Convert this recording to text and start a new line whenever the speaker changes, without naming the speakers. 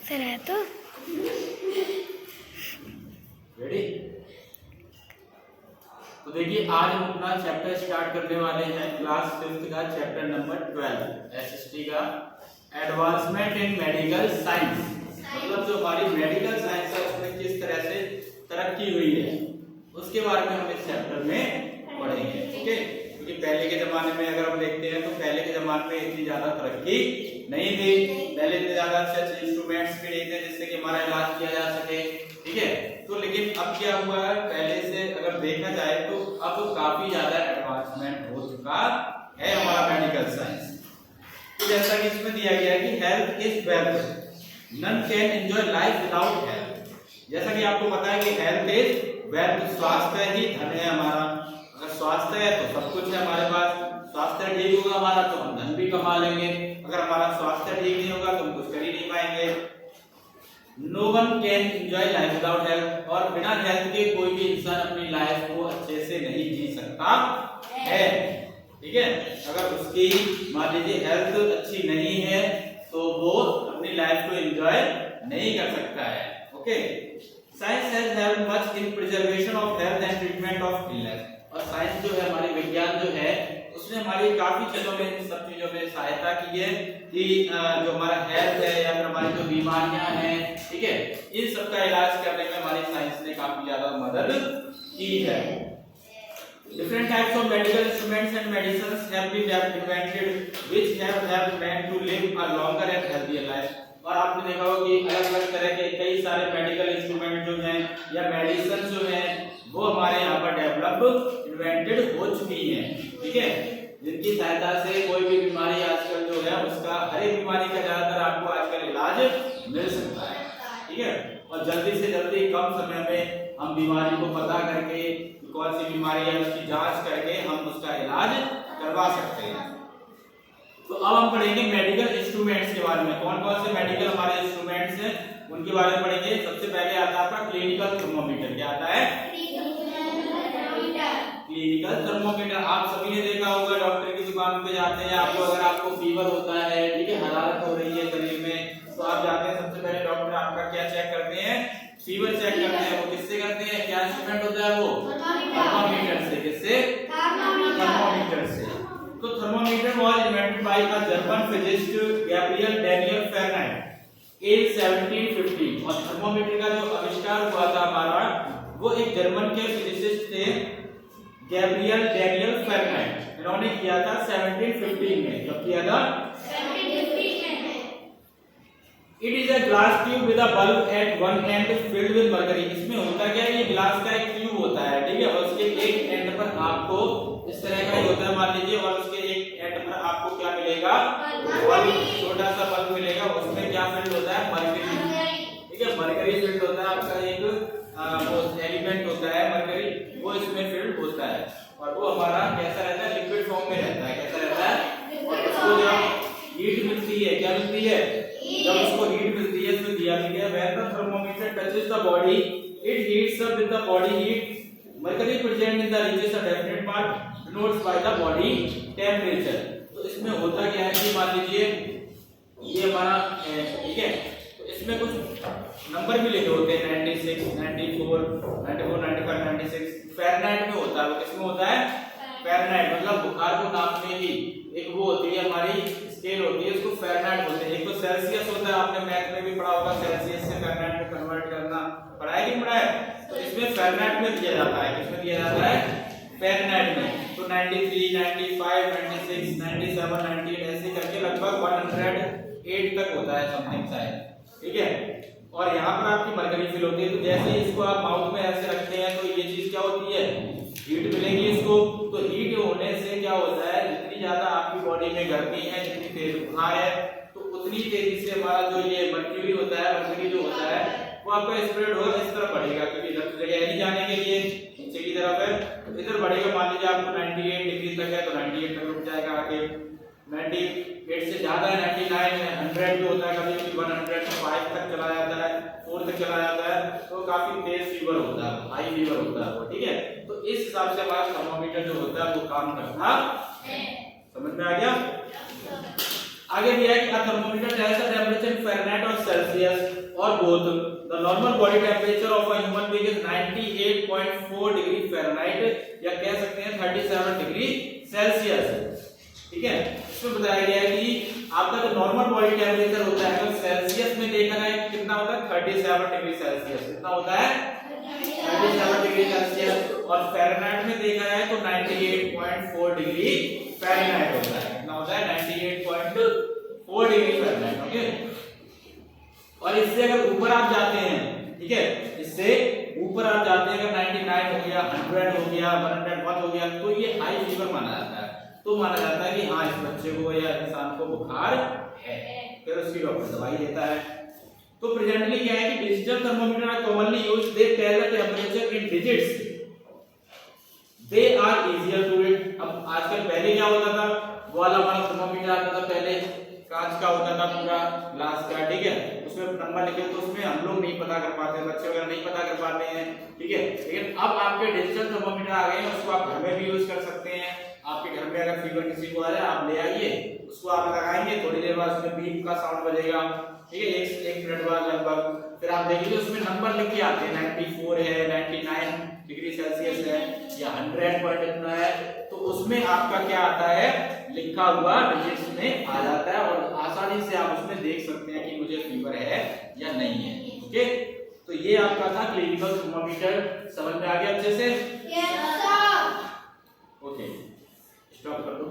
Sir है तो
ready. तो देखिए आज हम अपना चैप्टर स्टार्ट करने वाले हैं क्लास 5th का चैप्टर नंबर 12 एसएसटी का एडवांसमेंट इन मेडिकल साइंस। मतलब जो हमारी मेडिकल साइंस है उसमें किस तरह से तरक्की हुई है उसके बारे में हम इस चैप्टर में पढ़ेंगे। ओके, क्योंकि पहले के जमाने में अगर हम देखते हैं तो पहले के जमाने में इतनी ज्यादा तरक्की नहीं थी। पहले इतने ज्यादा अच्छे इंस्ट्रूमेंट्स भी नहीं थे जिससे कि हमारा इलाज किया जा सके। ठीक है, तो लेकिन अब क्या हुआ है, पहले से अगर देखा जाए तो अब काफी ज्यादा एडवांसमेंट हो चुका है हमारा मेडिकल साइंस। तो जैसा कि इसमें दिया गया है कि health is wealth, none can enjoy life without health. जैसा कि आपको पता है कि हेल्थ इज वेल्थ, स्वास्थ्य ही धन है हमारा। अगर स्वास्थ्य है तो सब कुछ है हमारे पास। स्वास्थ्य ठीक होगा हमारा तो हम धन भी कमा लेंगे। अगर हमारा स्वास्थ्य ठीक नहीं होगा तो हम कुछ कर ही नहीं पाएंगे। No one can enjoy life without health, और बिना हेल्थ के कोई भी इंसान अपनी लाइफ को अच्छे से नहीं जी सकता है। ठीक है, अगर उसकी मान लीजिए हेल्थ अच्छी नहीं है तो वो अपनी लाइफ को एंजॉय नहीं कर सकता है। Okay, science has helped much in preservation of health and treatment of illness. और साइंस जो है हमारी विज्ञान जो है उसने हमारी काफी चीजों में, इन सब चीजों में सहायता की है कि जो हमारा हेल्थ है या फिर हमारी जो बीमारियां हैं, ठीक है, इन सब का इलाज करने में हमारी साइंस ने काफी ज्यादा मदद की है। Different types of medical instruments and medicines have been invented which have helped man to live a longer and healthier life। और आपने देखा होगा कि अलग-अलग तरह के कई सारे मेडिकल इंस्ट्रूमेंट जो हैं या मेडिसिन जो हैं वो हमारे यहाँ पर डेवलप इन्वेंटेड हो चुकी हैं। ठीक है, जिनकी सहायता से कोई भी बीमारी आजकल जो है उसका, हर एक बीमारी का ज्यादातर आपको आजकल इलाज मिल सकता है। ठीक है, और जल्दी से जल्दी कम समय में हम बीमारी को पता करके कौन सी बीमारी है उसकी जांच करके हम उसका इलाज करवा सकते हैं। तो अब हम पढ़ेंगे मेडिकल इंस्ट्रूमेंट्स के बारे में। कौन कौन से मेडिकल हमारे इंस्ट्रूमेंट्स हैं उनके बारे में पढ़ेंगे। सबसे पहले आता है आपका क्लिनिकल थर्मोमीटर। क्या आता है? Clinical thermometer. आप सभी ने देखा होगा, डॉक्टर की दुकान पे जाते हैं, आपको अगर आपको फीवर होता है, ठीक है, हरारत हो रही है शरीर में, तो आप जाते हैं, सबसे पहले डॉक्टर आपका क्या चेक करते हैं? फीवर चेक करते हैं। वो किससे करते हैं? क्या इंस्ट्रूमेंट होता है वो? थर्मोमीटर से। किससे? थर्मोमीटर से। तो thermometer was invented by a German physicist Gabriel Daniel Fahrenheit in 1750। और थर्मोमीटर का जो आविष्कार हुआ था हमारा, वो एक जर्मन के फिजिसिस्ट थे गैब्रियल डैनियल फेरनाइट। इन्होंने किया था 1715 में। कब किया था? 1715 में। It is a glass tube with a bulb at one end filled with mercury. इसमें होता क्या है, ये ग्लास का एक ट्यूब होता है, ठीक है, और उसके एक एंड पर आपको इस तरह का ही होता है मान लीजिए, और उसके एक एंड पर आपको क्या मिलेगा? बल्ब, छोटा सा बल्ब मिलेगा। उसमें क्या फिल्ड होता है? मरकरी। ठीक है, मरकरी फिल्ड होता है आपका, एक वो एलिमेंट होता है मरकरी, वो इसमें फिल्ड होता है। और वो हमारा कैसा रहता है? लिक्विड फॉर्म में रहता है। कैसा रहता है? और उसको जब हीट मिलती है, क्या मिलती है? जब उसको हीट मिलती है तो दिया गया है when the thermometer touches the body it heats up with the body heat. Mercury present in the reaches a definite part denotes by the body temperature. तो इसमें होता क्या है कि मान लीजिए ये हमारा, ठीक है, तो इसमें कुछ नंबर भी लिखे होते हैं 96, 94, 94, 95, 96। फ़ारेनहाइट में होता है। वो किसमें होता है? फ़ारेनहाइट। मतलब बुखार को नापने की एक वो होती है हमारी स्केल होती है, उसको फ़ारेनहाइट बोलते हैं। एक तो सेल्सियस होता है, आपने मैथ में भी पढ़ा होगा, सेल्सियस से फ़ारेनहाइट में कन्वर्ट करना। पढ़ा है कि नहीं पढ़ा है? तो इसमें फ़ारेनहाइट में दिया जाता है। किसमें दिया जाता है? फ़ारेनहाइट में। तो 93, 95, 96, 97, 98 ऐसे करके लगभग 108 तक होता है समथिंग शायद। ठीक है, और यहाँ पर आपकी मरकरी फिल होती है। तो जैसे ही इसको आप माउथ में ऐसे रखते हैं तो ये चीज क्या होती है? हीट मिलेगी इसको। तो हीट होने से क्या होता है, जितनी ज्यादा आपकी बॉडी में गर्मी है, जितनी तेज बुखार है, तो उतनी तेजी से हमारा जो ये मर्क्यूरी होता है, मर्क्यूरी जो होता है वो आपका स्प्रेड हो इस तरफ बढ़ेगा, क्योंकि इधर जगह नहीं जाने के लिए, नीचे की तरफ है, तो इधर बढ़ेगा। मान लीजिए आपको 98 डिग्री तक है तो 98 तक रुक जाएगा आगे। 98 से ज्यादा है, 99 है, 100 जो होता है, कभी 105 तक चला जाता है, 4 तक चला जाता है, तो काफी तेज फीवर होता है, हाई फीवर होता है वो। ठीक है, तो इस हिसाब से हमारा थर्मोमीटर जो होता है वो काम करता है। समझ में आ गया? आगे दिया है कि thermometer tells the temperature in Fahrenheit और सेल्सियस। और both the normal body temperature of a human being is 98.4 degree Fahrenheit या कह सकते हैं 37 डिग्री सेल्सियस। ठीक है, इसमें बताया गया है कि आपका जो नॉर्मल बॉडी टेम्परेचर होता है अगर सेल्सियस में देखा है कितना होता है 37 डिग्री सेल्सियस। कितना होता है 37 डिग्री सेल्सियस। और फ़ारेनहाइट में देखा है तो 98.4 डिग्री फ़ारेनहाइट होता है। कितना होता है 98.4 डिग्री फ़ारेनहाइट। ओके, और इससे अगर ऊपर आप जाते हैं, ठीक है, इससे ऊपर आप जाते हैं अगर 99 हो गया, 100 हो गया, 101 हो गया तो ये हाई फीवर माना जाता है। तो माना जाता है कि हाँ इस बच्चे को या इंसान को बुखार है, फिर उसकी डॉक्टर दवाई देता है। तो प्रेजेंटली क्या है कि digital thermometer are commonly used, they tell the temperature in digits, they are easier to read. अब आजकल पहले क्या होता था, वो वाला हमारा थर्मोमीटर आता था पहले, कांच का होता था पूरा ग्लास का, ठीक है, उसमें नंबर लिखे तो उसमें हम लोग नहीं पता कर पाते, बच्चे वगैरह नहीं पता कर पाते हैं, ठीक है। लेकिन अब आपके डिजिटल थर्मोमीटर आ गए हैं, उसको आप घर में भी यूज कर सकते हैं। आपके घर में अगर फीवर किसी को आ रहा है आप ले आइए, उसको आप लगाएंगे, थोड़ी देर बाद उसमें बीप का साउंड बजेगा, ठीक है, एक मिनट बाद लगभग, फिर आप देखिए उसमें नंबर लिख के आते हैं 94 है, 99 डिग्री सेल्सियस है या 100 पॉइंट इतना है, तो उसमें आपका क्या आता है लिखा हुआ डिजिट्स में आ जाता है और आसानी से आप उसमें देख सकते हैं कि मुझे फीवर है या नहीं है। ओके, तो ये आपका था क्लिनिकल थर्मोमीटर। समझ में आ गया अच्छे से? Yes sir. ओके, स्टॉप कर दो।